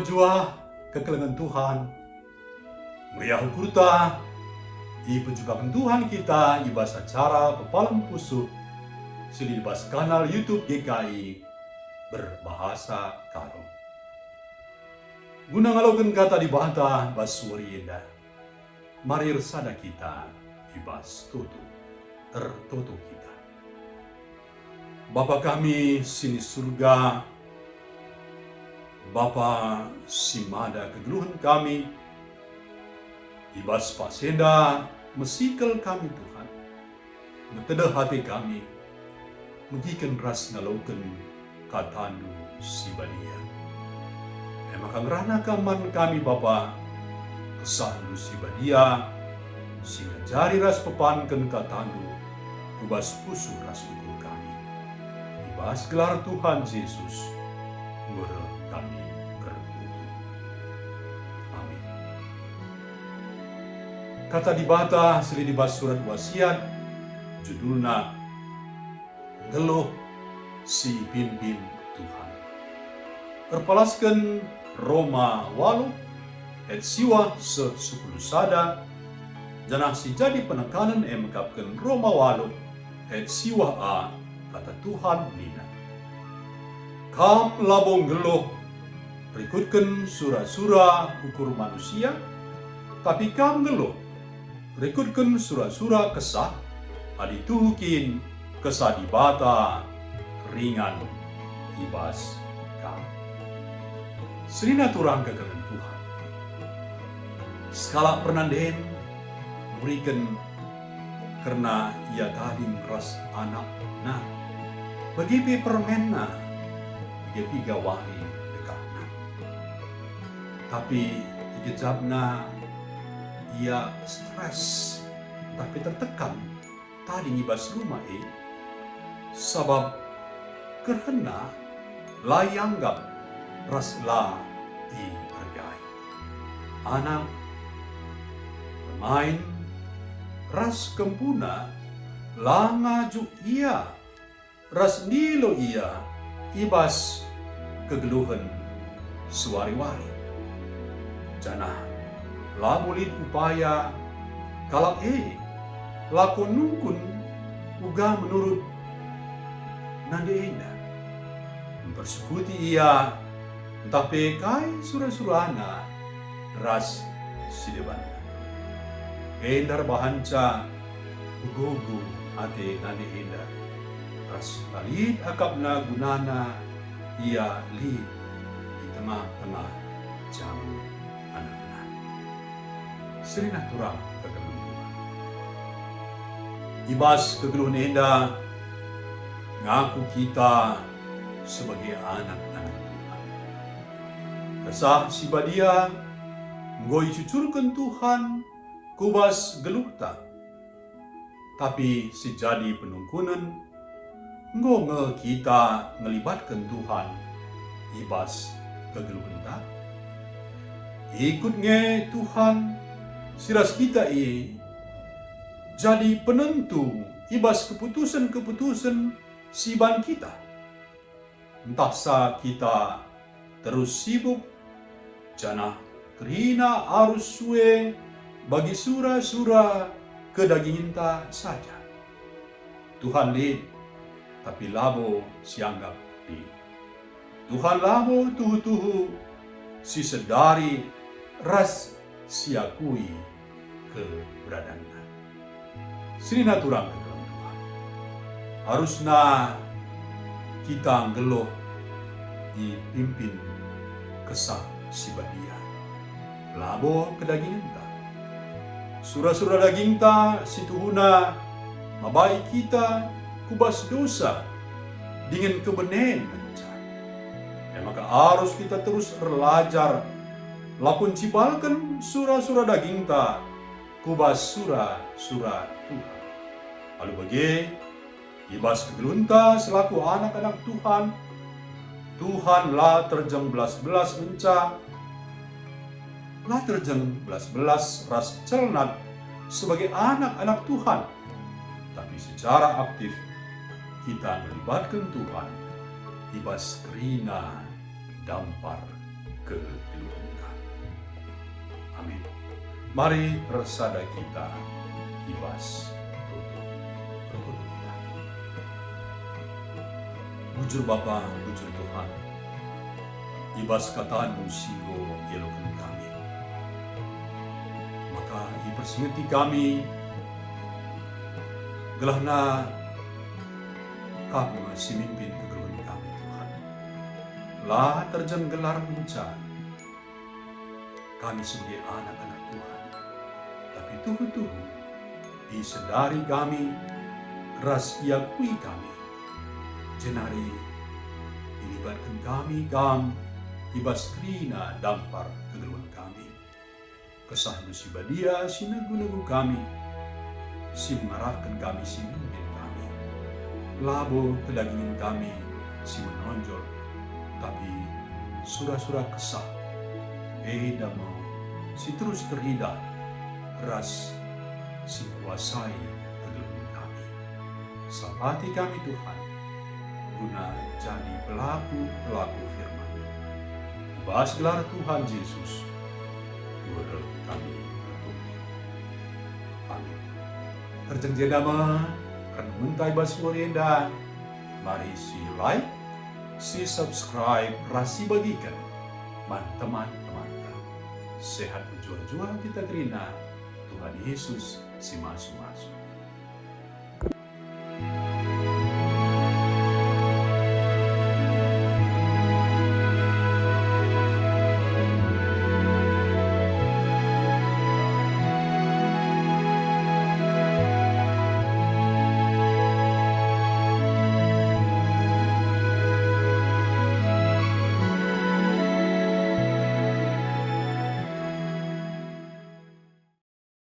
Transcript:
Jua kekelengan Tuhan, meriah kurta, i penjubakan Tuhan kita ibas acara pepalang pusuk, sili ibas kanal YouTube GKI berbahasa Karo. Guna ngalogen kata dibantah bas suari indah, mari resada kita ibas tutu, tertutu kita. Bapa kami sini surga, Bapa simada kegeluhan kami, ibas pasenda mesikel kami Tuhan, meteda hati kami, megiken ras ngalauken katandu sibadia. Maka ngerana kaman kami Bapa, kesahlu sibadia, sehingga jari ras pepanken katandu, ubas pusu ras ukur kami. Ibas gelar Tuhan Yesus, ngurel kami bertutu. Amin. Kata dibata seli dibas surat wasiat, judulna Ngeluh si pimpin Tuhan. Terpalaskan Roma 8 ayat siwa se-10 sada, janah si jadi penekanan mengkapkan Roma 8 ayat siwa a, kata Tuhan nina. Kam labong geluh, berikutkan surah-surah ukur manusia, tapi kam geluh, berikutkan surah-surah kesah, adituhukin kesah dibata, ringan, ibas kam. Serina turang kegelan Tuhan. Skala pernanden, memberikan karena ia tadi meras anak, nah, bagi permenna, bagi gawari dekatna. Tapi ikejabna ia stres, tapi tertekan tadi ngibas rumah sabab karena layanggap raslah hargai. Anak pemain ras kempuna langaju ia, ras nilo ia ibas kegeluhan suari-wari. Janah lamulit upaya kalak lakon nungkun uga menurut nande enda. Mempersekuti ia entah pekai surah-surahna ras sidebana. Endar bahanca ugogo ate nande enda. Ras lalit akapna gunana ia lid di tengah-tengah jamu anak-anak. Serina turang kegeluhan Tuhan. Ibas kegeluhan enda ngaku kita sebagai anak-anak Tuhan. Kesah sibadia ngoi cucurkan Tuhan kubas geluhta. Tapi sejadi penungkunan ngonge kita ngelibatkan Tuhan ibas kegeluhan ta. Ikut nge Tuhan siras kita jadi penentu ibas keputusan-keputusan siban kita. Entah sa kita terus sibuk janah kerina arus suwe bagi surah-surah kedaginginta saja. Tuhan lid, tapi labo sianggap lid. Tuhan labo tuhu-tuhu si sedari ras siakui keberadaannya. Sirina turang kegelang Tuhan. Harusna kita ngeluh dipimpin kesah sibadia. Labo kedagingan ta. Surah-surah daging ta situhuna mabai kita kubas dosa dengan kebenen menca. Maka harus kita terus belajar lakon cipalkan surah-surah daging ta kubas surah-surah Tuhan. Lalu bagi ibas kegelunta selaku anak-anak Tuhan, Tuhan lah terjeng belas-belas menca, lah terjeng belas-belas ras celnat sebagai anak-anak Tuhan. Tapi secara aktif kita melibatkan Tuhan ibas kerina dampar ke ilmuka. Amin. Mari bersada kita ibas tutup kita. Bujur Bapa, bujur Tuhan, ibas kataan singgo elokan kami. Maka ipersingeti kami gelahna kamu simimpin kegeluhan kami Tuhan. Lah terjang gelar mencan kami sebagai anak-anak Tuhan. Tapi tuhu-tuhu disedari kami, ras iakui kami. Jenari dilibatkan kami ibas krina dampar kegeluhan kami. Kesah nusibadia sinagu-nagu kami, si mengarahkan kami, si memimpin kami. Labo kedagingan kami, si menonjol, tapi surah-surah kesah, beda mau, si terus terhidah, ras, si kuasai kegeluhan kami. Sapati kami Tuhan, guna jadi pelaku firman. Bahas gelar Tuhan Yesus, Tuhan kami berdoa. Amin. Terjang dama, karena mentai basurienda, mari si like, si subscribe, rasi bagikan, teman-teman. Sehat berjuang-juang kita kerina, Tuhan Yesus si masuk-masuk.